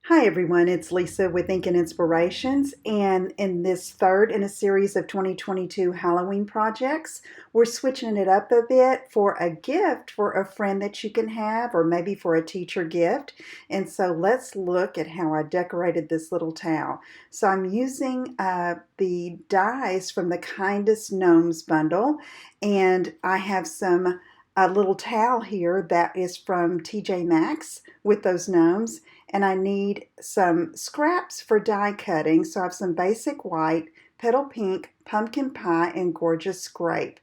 Hi everyone, it's Lisa with Ink and Inspirations, and in this third in a series of 2022 Halloween projects, we're switching it up a bit for a gift for a friend that you can have, or maybe for a teacher gift. And so let's look at how I decorated this little towel. So I'm using the dies from the Kindest Gnomes bundle, and I have a little towel here that is from TJ Maxx with those gnomes, and I need some scraps for die cutting. So I have some basic white, petal pink, pumpkin pie, and gorgeous scrape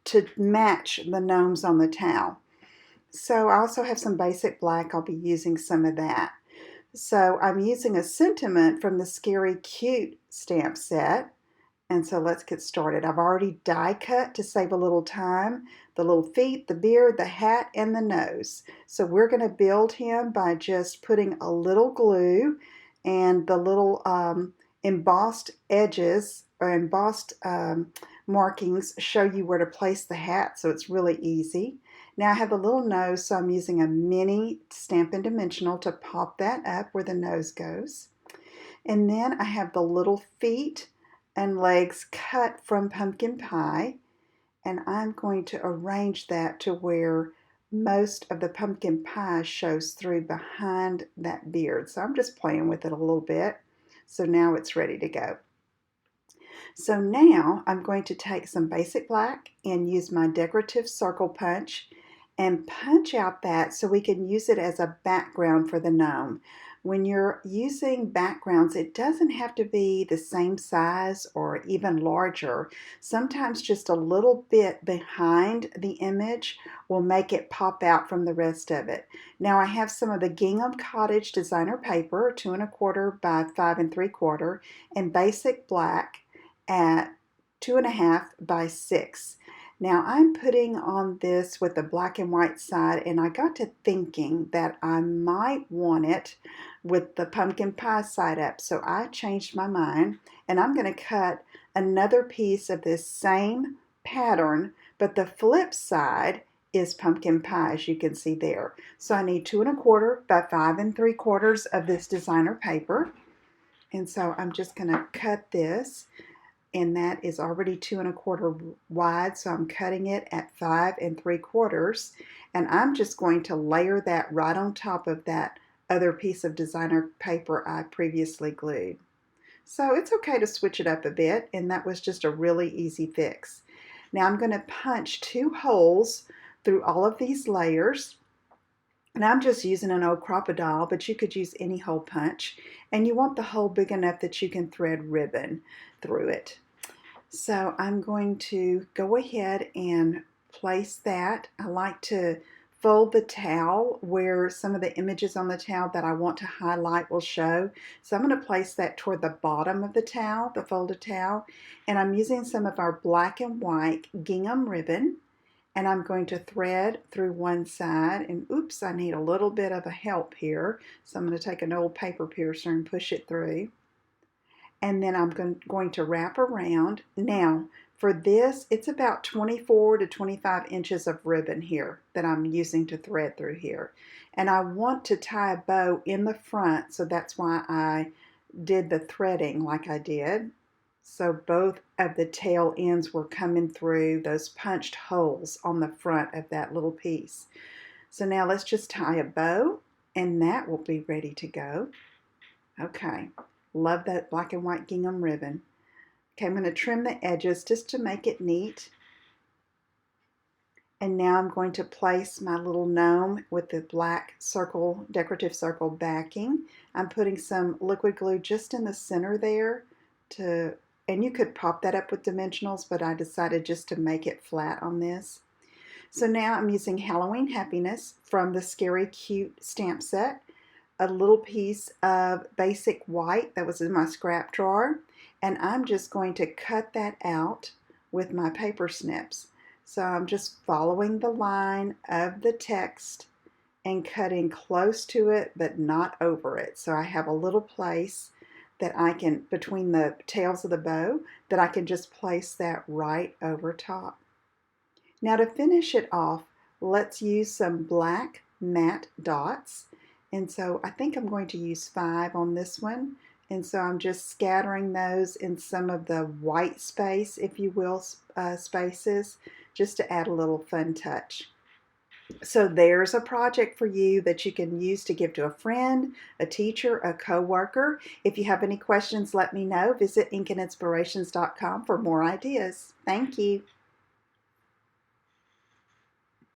to match the gnomes on the towel. So I also have some basic black. I'll be using some of that. So I'm using a sentiment from the Scary Cute stamp set. And so let's get started. I've already die cut to save a little time, the little feet, the beard, the hat, and the nose. So we're going to build him by just putting a little glue, and the little embossed edges or embossed markings show you where to place the hat, so it's really easy. Now I have a little nose, so I'm using a mini Stampin' Dimensional to pop that up where the nose goes. And then I have the little feet and legs cut from pumpkin pie, and I'm going to arrange that to where most of the pumpkin pie shows through behind that beard. So I'm just playing with it a little bit. So now it's ready to go. So now I'm going to take some basic black and use my decorative circle punch and punch out that so we can use it as a background for the gnome. When you're using backgrounds, it doesn't have to be the same size or even larger. Sometimes just a little bit behind the image will make it pop out from the rest of it. Now I have some of the Gingham Cottage designer paper, 2 1/4 by 5 3/4, and basic black at 2 1/2 by 6. Now I'm putting on this with the black and white side, and I got to thinking that I might want it with the pumpkin pie side up. So I changed my mind, and I'm going to cut another piece of this same pattern, but the flip side is pumpkin pie, as you can see there. So I need 2 1/4 by 5 3/4 of this designer paper. And so I'm just going to cut this, and that is already 2 1/4 wide, so I'm cutting it at 5 3/4, and I'm just going to layer that right on top of that other piece of designer paper I previously glued. So it's okay to switch it up a bit, and that was just a really easy fix. Now I'm going to punch 2 holes through all of these layers, and I'm just using an old crocodile, but you could use any hole punch, and you want the hole big enough that you can thread ribbon through it. So I'm going to go ahead and place that. I like to fold the towel where some of the images on the towel that I want to highlight will show. So I'm going to place that toward the bottom of the towel, the folded towel, and I'm using some of our black and white gingham ribbon, and I'm going to thread through one side, and oops, I need a little bit of a help here, so I'm going to take an old paper piercer and push it through, and then I'm going to wrap around. Now for this, it's about 24 to 25 inches of ribbon here that I'm using to thread through here, and I want to tie a bow in the front, so that's why I did the threading like I did. So both of the tail ends were coming through those punched holes on the front of that little piece. So now let's just tie a bow, and that will be ready to go. Okay, love that black and white gingham ribbon. Okay, I'm going to trim the edges just to make it neat. And now I'm going to place my little gnome with the black circle, decorative circle backing. I'm putting some liquid glue just in the center there and you could pop that up with dimensionals, but I decided just to make it flat on this. So now I'm using Halloween Happiness from the Scary Cute stamp set, a little piece of basic white that was in my scrap drawer, and I'm just going to cut that out with my paper snips. So I'm just following the line of the text and cutting close to it but not over it. So I have a little place that I can, between the tails of the bow, that I can just place that right over top. Now to finish it off, let's use some black matte dots, And so I think I'm going to use 5 on this one. And so I'm just scattering those in some of the white space, if you will, spaces, just to add a little fun touch. So there's a project for you that you can use to give to a friend, a teacher, a coworker. If you have any questions, let me know. Visit inkinspirations.com for more ideas. Thank you.